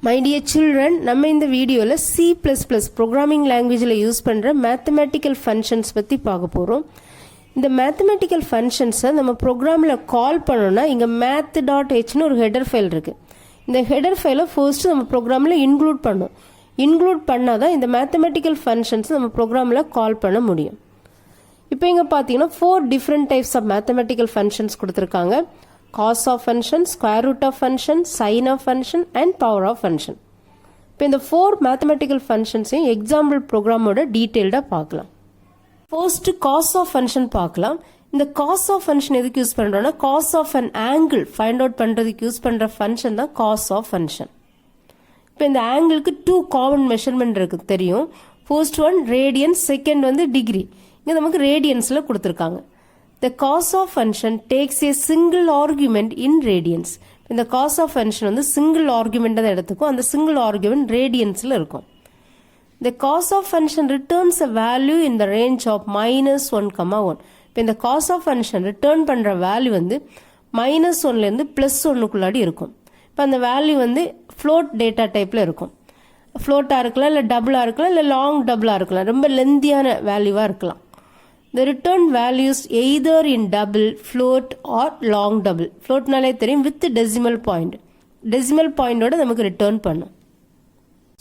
My dear children, நம்ம இந்த வீடியோல C++ programming languageல யூஸ் பண்ற mathematical functions பத்தி பார்க்க போறோம். இந்த mathematical functions நம்ம ப்ரோக்ராம்ல கால் பண்ணோம்னா இங்க math.h னு ஒரு ஹெடர் ஃபைல் இருக்கு. இந்த ஹெடர் ஃபைலை ஃபர்ஸ்ட் நம்ம ப்ரோக்ராம்ல இன்க்ளூட் பண்ணோம். இன்க்ளூட் பண்ணாதான் இந்த mathematical functions நம்ம ப்ரோக்ராம்ல கால் பண்ண முடியும். இப்போ இங்க பாத்தீங்கன்னா 4 different types of mathematical functions கொடுத்திருக்காங்க. cos of function, square root of function, sin of function and power of function. இப்போ இந்த 4 mathematical functions example program ஓட டீடைல்டா பார்க்கலாம். First cos of function பார்க்கலாம். இந்த cos of function எதுக்கு யூஸ் பண்றோம்னா cos of an angle find out பண்றதுக்கு use பண்ற function தான் cos of function. இப்போ இந்த ஆங்கிளுக்கு 2 common measurement இருக்கு தெரியும். First one radians, second வந்து degree. இங்க நமக்கு radiansல கொடுத்திருக்காங்க. The cos of function takes a single argument in radians. இந்த cos of function வந்து single argument தான் எடுத்துக்கும். அந்த single argument radiansல இருக்கும். The cos of function returns a value in the range of -1,1. இப்போ இந்த cos of function return பண்ற value வந்து -1ல இருந்து +1க்குள்ளாடி இருக்கும். இப்போ அந்த வேல்யூ வந்து float data டைப்ல இருக்கும். float-ஆ இருக்கலாம் இல்ல டபுளா இருக்கலாம் இல்ல லாங் டபுளா இருக்கலாம். ரொம்ப லெந்தியான வேல்யூவா இருக்கலாம். The return values either in double, float or long double. Floatனாலே தெரியும் with decimal point. Decimal point ஓட நமக்கு return பண்ணும்.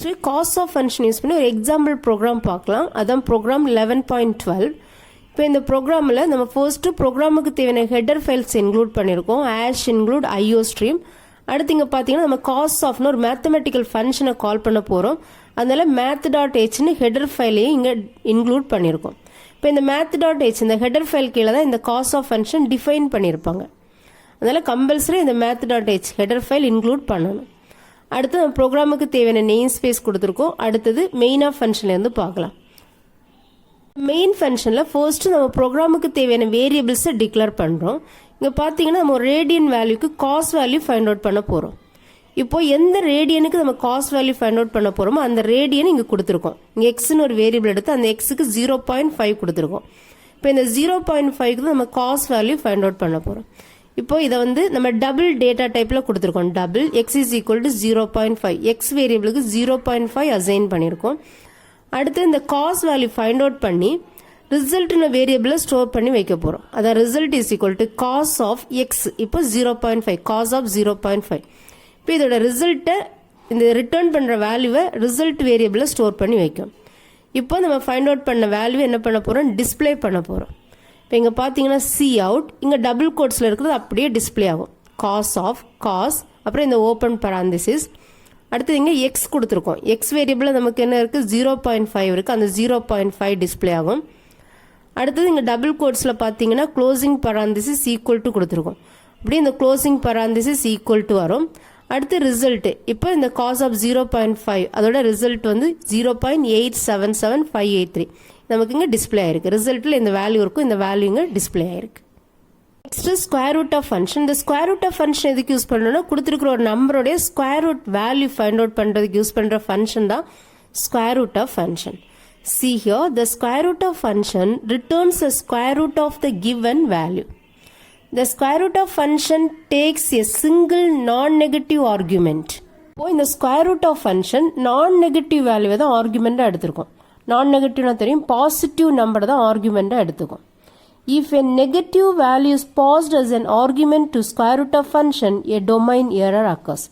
So cos of function use பண்ணி ஒரு எக்ஸாம்பிள் ப்ரோக்ராம் பார்க்கலாம். அதான் ப்ரோக்ராம் 11.12. இப்போ இந்த ப்ரோக்ராமில் நம்ம ஃபர்ஸ்ட் ப்ரோக்ராமுக்கு தேவையான ஹெடர் ஃபைல்ஸ் இன்க்ளூட் பண்ணியிருக்கோம். include IO stream. அடுத்து இங்கே பார்த்தீங்கன்னா நம்ம cos ofனு ஒரு மேத்தமெட்டிக்கல் ஃபங்க்ஷனை கால் பண்ண போகிறோம். அதனால math.h னு ஹெடர் ஃபைலையும் இங்கே இன்க்ளூட் பண்ணியிருக்கோம். இப்போ இந்த math.h இந்த ஹெடர் ஃபைல் கீழே தான் இந்த cos of function டிஃபைன் பண்ணியிருப்பாங்க. அதனால கம்பல்சரி இந்த math.h ஹெடர் ஃபைல் இன்க்ளூட் பண்ணணும். அடுத்து நம்ம ப்ரோக்ராமுக்கு தேவையான நேம் ஸ்பேஸ் கொடுத்துருக்கோம். அடுத்தது மெயின் ஆஃப் ஃபங்க்ஷன்லேருந்து பார்க்கலாம். மெயின் ஃபங்க்ஷனில் ஃபர்ஸ்ட் நம்ம ப்ரோக்ராமுக்கு தேவையான வேரியபிள்ஸை டிக்ளேர் பண்ணுறோம். இங்கே பார்த்தீங்கன்னா நம்ம ரேடியன் வேல்யூக்கு காஸ் வேல்யூ ஃபைண்ட் அவுட் பண்ண போகிறோம். இப்போ எந்த ரேடியனுக்கு நம்ம காஸ் வேல்யூ ஃபைண்ட் அவுட் பண்ண போகிறோமோ அந்த ரேடியன் இங்கே கொடுத்துருக்கோம். இங்கே எக்ஸ்னு ஒரு வேரியபிள் எடுத்து அந்த எக்ஸுக்கு 0.5 கொடுத்துருக்கோம். இப்போ இந்த 0.5க்கு நம்ம காஸ் வேல்யூ ஃபைண்ட் அவுட் பண்ண போகிறோம். இப்போ இதை வந்து நம்ம டபுள் டேட்டா டைப்பில் கொடுத்துருக்கோம். Double x is equal to 0.5 x வேரியபிளுக்கு 0.5 அசைன் பண்ணியிருக்கோம். அடுத்து இந்த காஸ் வேல்யூ ஃபைண்ட் அவுட் பண்ணி ரிசல்ட்னு வேரியபிளை ஸ்டோர் பண்ணி வைக்க போகிறோம். அதான் result is equal to cos of x. இப்போ 0.5 காஸ் ஆஃப் 0.5. இப்போ இதோட ரிசல்ட்டை இந்த ரிட்டர்ன் பண்ணுற வேல்யூவை ரிசல்ட் வேரியபிளை ஸ்டோர் பண்ணி வைக்கும். இப்போ நம்ம ஃபைண்ட் அவுட் பண்ண வேல்யூ என்ன பண்ண போகிறோம், டிஸ்பிளே பண்ண போகிறோம். இப்போ இங்கே பார்த்தீங்கன்னா சி அவுட், இங்கே டபுள் கோட்ஸில் இருக்கிறது அப்படியே டிஸ்பிளே ஆகும். காஸ் ஆஃப் காஸ், அப்புறம் இந்த ஓப்பன் பராந்திசிஸ். அடுத்து இங்கே எக்ஸ் கொடுத்துருக்கோம். எக்ஸ் வேரியபிளில் நமக்கு என்ன இருக்குது, 0.5 இருக்குது. அந்த 0.5 டிஸ்பிளே ஆகும். அடுத்தது இங்கே டபுள் கோட்ஸில் பார்த்தீங்கன்னா க்ளோசிங் பராந்திசிஸ் ஈக்குவல் டு கொடுத்துருக்கோம். அப்படி இந்த க்ளோசிங் பராந்திசிஸ் ஈக்குவல் டு வரும். அடுத்து ரிசல்ட், இப்போ இந்த காஸ் ஆஃப் 0.5 அதோட ரிசல்ட் வந்து 0.877583 நமக்கு இங்கே டிஸ்பிளே ஆயிருக்கு. ரிசல்ட்டில் இந்த வேல்யூ இருக்கும், இந்த வேல்யூ இங்கே டிஸ்பிளே ஆயிருக்கு. Next square root of function. இந்த ஸ்கொயர் ரூட் ஆஃப் ஃபங்க்ஷன் எதுக்கு யூஸ் பண்ணணும்னா கொடுத்துருக்கிற ஒரு நம்பருடைய square root value find out பண்ணுறதுக்கு யூஸ் பண்ணுற ஃபங்க்ஷன் தான் square root of function. See here, the square root of function returns the square root of the given value. The square root of function takes a single non-negative argument. இப்போ இந்த square root of function non-negative value தான் argument எடுத்துருக்கோம். non-negative தெரியும், positive number தான் argument எடுத்துக்கும். If a negative value is passed as an argument to square root of function, a domain error occurs.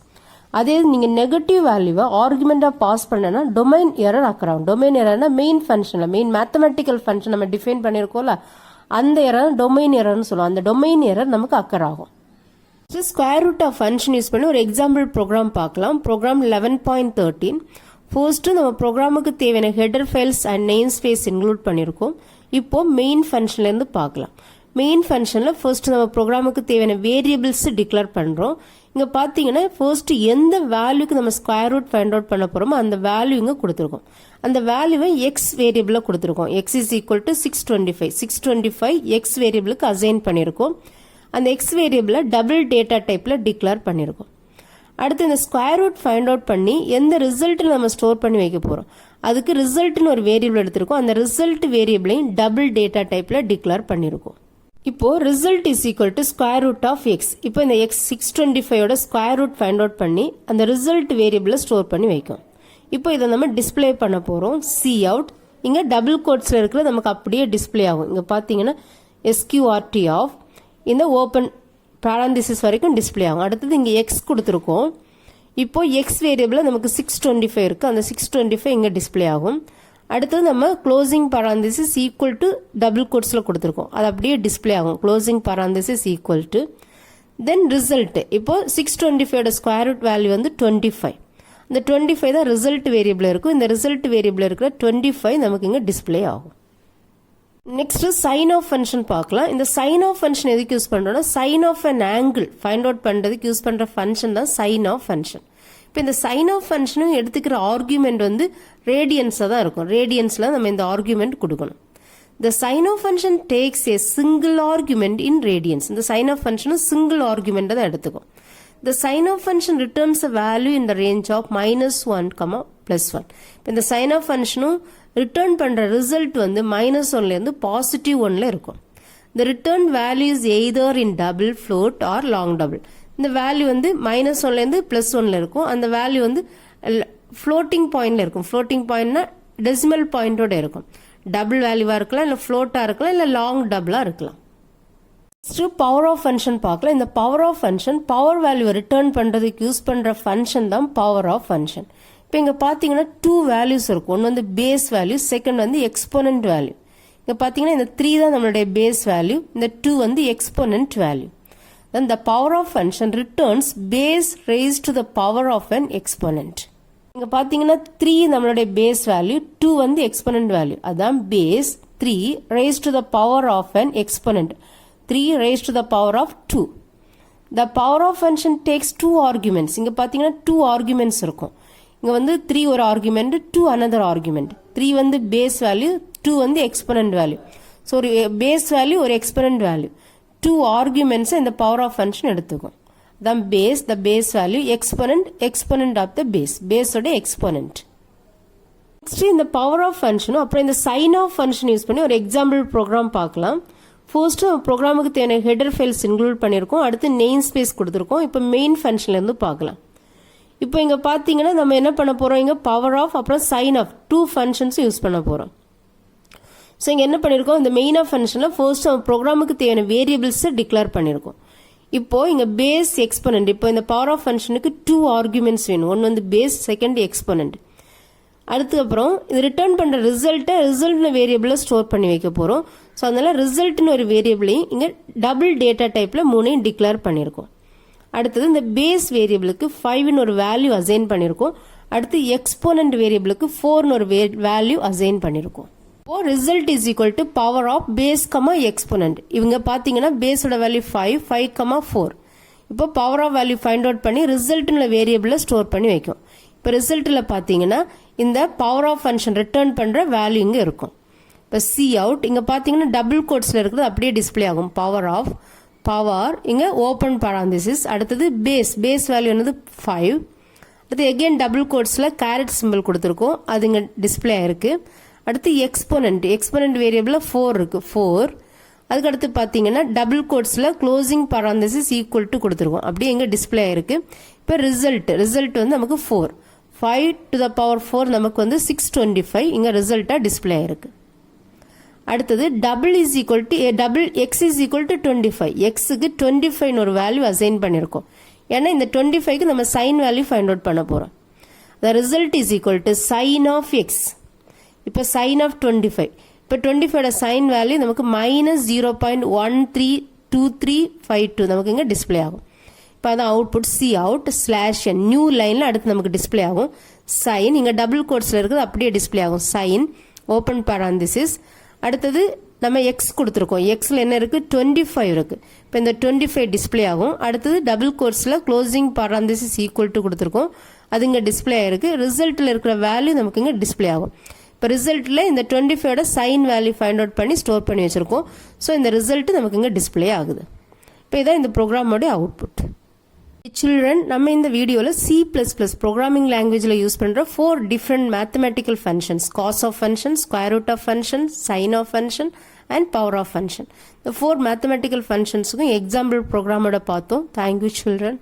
அதே நீங்கள் negative வேல்யூவை ஆர்குமெண்ட்டாக பாஸ் பண்ணனா டொமைன் எரர் அக்கறாகும். டொமைன் எரர்னா மெயின் ஃபங்க்ஷனில் மெயின் மேத்தமெட்டிக்கல் ஃபங்க்ஷன் நம்ம டிஃபைன் பண்ணியிருக்கோம்ல அந்த எரர் டொமைன் எரர்னு சொல்லுவோம். அந்த டொமைன் எரர் நமக்கு அக்கறாகும். Square root of function use பண்ணி ஒரு எக்ஸாம்பிள் ப்ரோக்ராம் பார்க்கலாம். ப்ரோக்ராம் 11.13. ஃபர்ஸ்ட்டு நம்ம ப்ரோக்ராமுக்கு தேவையான header files and namespace include பண்ணியிருக்கோம். இப்போ மெயின் ஃபங்க்ஷன்லேருந்து பார்க்கலாம். மெயின் ஃபங்க்ஷனில் ஃபர்ஸ்ட் நம்ம ப்ரோக்ராமுக்கு தேவையான வேரியபிள்ஸ் டிக்ளேர் பண்ணுறோம். இங்கே பார்த்தீங்கன்னா ஃபர்ஸ்ட் எந்த வேல்யூக்கு நம்ம ஸ்கொயர் ரூட் ஃபைண்ட் அவுட் பண்ண போகிறோமோ அந்த வேல்யூ இங்கே கொடுத்துருக்கோம். அந்த வேல்யூவை எக்ஸ் வேரியபிளில் கொடுத்துருக்கோம். X is equal to 625 x வேரியபிளுக்கு அசைன் பண்ணியிருக்கோம். அந்த எக்ஸ் வேரியபிளை டபுள் டேட்டா டைப்பில் டிக்ளேர் பண்ணியிருக்கோம். அடுத்து இந்த ஸ்கொயர் ரூட் ஃபைண்ட் அவுட் பண்ணி எந்த ரிசல்ட்டில் நம்ம ஸ்டோர் பண்ணி வைக்க போகிறோம் அதுக்கு ரிசல்ட்னு ஒரு வேரியபிள் எடுத்திருக்கோம். அந்த ரிசல்ட் வேரியபிளையும் டபுள் டேட்டா டைப்பில் டிக்ளேர் பண்ணியிருக்கோம். இப்போ result is equal to square root of x. இப்போ இந்த x 625 square root find out பண்ணி அந்த ரிசல்ட் வேரியபிளை ஸ்டோர் பண்ணி வைக்கும். இப்போ இதை நம்ம டிஸ்பிளே பண்ண போகிறோம். சி அவுட் இங்கே டபுள் கோட்ஸில் இருக்கிற நமக்கு அப்படியே டிஸ்பிளே ஆகும். இங்கே பார்த்தீங்கன்னா sqrt ஆஃப் இந்த ஓப்பன் பேராந்திசிஸ் வரைக்கும் டிஸ்பிளே ஆகும். அடுத்தது இங்கே எக்ஸ் கொடுத்துருக்கோம். இப்போ எக்ஸ் வேரியபிளில் நமக்கு 625 இருக்குது. அந்த 625 இங்கே டிஸ்பிளே ஆகும். அடுத்தது நம்ம closing parenthesis equal to double கோட்ஸில் கொடுத்துருக்கோம். அது அப்படியே டிஸ்பிளே ஆகும். Closing parenthesis equal to then result. இப்போ 625 ஸ்கொயர் ரூட் வேல்யூ வந்து 25. இந்த 25 தான் ரிசல்ட் வேரியபிள் இருக்கும். இந்த ரிசல்ட் வேரியபிள் இருக்கிற 25 நமக்கு இங்கே டிஸ்பிளே ஆகும். நெக்ஸ்ட் சைன் ஆஃப் ஃபங்க்ஷன் பார்க்கலாம். இந்த சைன் ஆஃப் ஃபங்க்ஷன் எதுக்கு யூஸ் பண்ணுறோம்னா sine of an angle find out பண்ணுறதுக்கு யூஸ் பண்ணுற ஃபங்க்ஷன் தான் சைன் ஆஃப் ஃபங்க்ஷன். இப்போ இந்த சைன் ஆஃப் ஃபங்க்ஷனும் எடுத்துக்கிற ஆர்குமெண்ட் வந்து ரேடியன்ஸாக தான் இருக்கும். ரேடியன்ஸில் நம்ம இந்த ஆர்குமெண்ட் கொடுக்கணும். The sign of function takes a single argument in radians. இந்த sign of function single argument தான் எடுத்துக்கும். The sign of function returns a value in the range of -1, +1. இந்த sign of function return பண்ற result வந்து -1 ல இருந்து +1ல இருக்கும். The returned value is either in double, float or long double. இந்த value வந்து -1 ல இருந்து +1ல இருக்கும். அந்த வேல்யூ வந்து ஃப்ளோட்டிங் பாயிண்ட்ல இருக்கும். ஃப்ளோட்டிங் பாயிண்ட்னா டெசிமல் பாயிண்டோட இருக்கும். டபுள் வேல்யூவா இருக்கலாம், இல்லை ஃப்ளோட்டா இருக்கலாம், இல்லை லாங் டபுளா இருக்கலாம். நெக்ஸ்ட் பவர் ஆஃப் ஃபங்க்ஷன் பார்க்கலாம். இந்த பவர் ஆஃப் ஃபங்க்ஷன் பவர் வேல்யூவை ரிட்டர்ன் பண்றதுக்கு யூஸ் பண்ற ஃபங்க்ஷன் தான் பவர் ஆஃப் ஃபங்க்ஷன். இப்போ இங்க பாத்தீங்கன்னா 2 வேல்யூஸ் இருக்கும். ஒன்று வந்து பேஸ் வேல்யூ, செகண்ட் வந்து எக்ஸ்போனன்ட் வேல்யூ. இங்க பாத்தீங்கன்னா இந்த 3 தான் நம்மளுடைய பேஸ் வேல்யூ, இந்த 2 வந்து exponent value. Then the power of function returns base raised to the power of an exponent. இங்க பாத்தீங்கன்னா 3 நம்மளுடைய பேஸ் வேல்யூ, 2 வந்து எக்ஸ்போனன்ட் வேல்யூ. அதான் base 3 raised to the power of an exponent. 3 raised to the power of 2. The power of function takes 2 arguments. இங்க பாத்தீங்கன்னா 2 arguments இருக்கும். இங்க வந்து 3 ஒரு argument, 2 another argument. 3 வந்து பேஸ் வேல்யூ, 2 வந்து எக்ஸ்போனன்ட் வேல்யூ. ஸோ ஒரு பேஸ் வேல்யூ ஒரு எக்ஸ்போனன்ட் வேல்யூ. 2 arguments இந்த power of function எடுத்துக்கும். then base, the base value, exponent, exponent of the base, base ஓட exponent. next இந்த power of function அப்புறம் இந்த sign of function யூஸ் பண்ணி ஒரு எக்ஸாம்பிள் ப்ரோக்ராம் பார்க்கலாம். ஃபர்ஸ்ட் ப்ரோக்ராமுக்கு தேவையான ஹெடர் ஃபைல்ஸ் இன்க்ளூட் பண்ணியிருக்கோம். அடுத்து நேம் ஸ்பேஸ் கொடுத்துருக்கோம். இப்போ மெயின் ஃபங்க்ஷன்ல இருந்து பார்க்கலாம். இப்போ இங்க பாத்தீங்கன்னா நம்ம என்ன பண்ண போறோம், இங்க பவர் ஆஃப் அப்புறம் சைன் ஆஃப் 2 ஃபங்க்ஷன்ஸ் யூஸ் பண்ண போறோம். ஸோ இங்கே என்ன பண்ணியிருக்கோம், இந்த மெயின் ஆஃப் ஃபங்க்ஷனில் ஃபர்ஸ்ட் நம்ம ப்ரோக்ராமுக்கு தேவையான வேரியபிள்ஸை டிக்ளேர் பண்ணியிருக்கோம். இப்போ இங்கே பேஸ் எக்ஸ்போனன்ட், இப்போ இந்த பவர் ஆஃப் ஃபங்க்ஷனுக்கு 2 ஆர்குமெண்ட்ஸ் வேணும். ஒன்று வந்து பேஸ், செகண்ட் எக்ஸ்போனன்ட். அதுக்கப்புறம் இது ரிட்டர்ன் பண்ணுற ரிசல்ட்னு வேரியபிளில் ஸ்டோர் பண்ணி வைக்க போகிறோம். ஸோ அதனால ரிசல்ட்னு ஒரு வேரியபிளையும் இங்கே டபுள் டேட்டா டைப்பில் 3ஐயும் டிக்ளேர் பண்ணியிருக்கோம். அடுத்தது இந்த பேஸ் வேரியபிளுக்கு 5ன்னு ஒரு வேல்யூ அசைன் பண்ணியிருக்கோம். அடுத்து எக்ஸ்போனன்ட் வேரியபிளுக்கு 4ன்னு ஒரு வேல்யூ அசைன் பண்ணியிருக்கோம். இப்போ result is equal to power of base exponent. இவங்க பாத்தீங்கன்னா பேஸோட வேல்யூ 5, 4. இப்போ power of value find out பண்ணி ரிசல்ட்ல வேரியபிள ஸ்டோர் பண்ணி வைக்கும். இப்போ ரிசல்ட்ல பாத்தீங்கன்னா இந்த பவர் ஆஃப் ஃபங்க்ஷன் ரிட்டர்ன் பண்ற வேல்யூ இங்க இருக்கும். இப்போ சி அவுட் இங்க பாத்தீங்கன்னா டபுள் கோட்ஸ்ல இருக்குது, அப்படியே டிஸ்பிளே ஆகும். பவர் ஆஃப் பவர் இங்க ஓபன் பராந்திசிஸ். அடுத்தது பேஸ் வேல்யூ என்னது 5. அடுத்து எகைன் டபுள் கோட்ஸ்ல கேரட் சிம்பிள் கொடுத்துருக்கோம், அது இங்க டிஸ்பிளே ஆயிருக்கு. அடுத்து எக்ஸ்போனன்ட் வேரியபிள் 4 இருக்கு, 4. அதுக்கு அடுத்து பாத்தீங்கன்னா double கோட்ஸ்ல closing parenthesis equal to கொடுத்துருக்கோம், அப்படியே எங்க டிஸ்பிளே ஆயிருக்கு. இப்போ ரிசல்ட் வந்து நமக்கு 4, 5 to the power 4 நமக்கு வந்து 625 இங்க ரிசல்ட்டா டிஸ்பிளே ஆயிருக்கு. அடுத்தது double x is equal to 25. எக்ஸுக்கு 25 ஒரு வேல்யூ அசைன் பண்ணிருக்கோம். ஏன்னா இந்த 25க்கு நம்ம சைன் வேல்யூ ஃபைண்ட் அவுட் பண்ண போறோம். The result is equal to sin of x. இப்போ sin of 25. இப்போ 25 சைன் வேல்யூ நமக்கு -0.132352 நமக்கு இங்க டிஸ்பிளே ஆகும். இப்போ அதான் output C out slash new லைன்ல அடுத்து நமக்கு டிஸ்பிளே ஆகும். சைன் இங்க டபுள் கோட்ஸ்ல இருக்குது, அப்படியே டிஸ்பிளே ஆகும். Sign open parenthesis. அடுத்தது நம்ம எக்ஸ் கொடுத்துருக்கோம், எக்ஸ்ல என்ன இருக்கு 25 இருக்கு. இப்போ இந்த 25 டிஸ்பிளே ஆகும். அடுத்தது double கோட்ஸ்ல closing parenthesis equal to கொடுத்துருக்கோம், அது இங்க டிஸ்பிளே ஆயிருக்கு. ரிசல்ட்ல இருக்கிற வேல்யூ நமக்கு இங்க டிஸ்பிளே ஆகும். இப்போ ரிசல்ட்ல இந்த 25 சைன் வேல்யூ ஃபைண்ட் அவுட் பண்ணி ஸ்டோர் பண்ணி வச்சிருக்கோம். ஸோ இந்த ரிசல்ட் நமக்கு இங்க டிஸ்பிளே ஆகுது. இப்போ இதான் இந்த ப்ரோக்ராமோட அவுட்புட். சில்ட்ரன், நம்ம இந்த வீடியோல C++ ப்ரோக்ராமிங் லாங்குவேஜ்ல யூஸ் பண்ற 4 different mathematical functions, cos of function, square root of function, sine of function and power of function. இந்த 4 மேத்தமெட்டிக்கல் ஃபங்க்ஷன்ஸுக்கும் எக்ஸாம்பிள் ப்ரோக்ராமோட பார்த்தோம். Thank you children.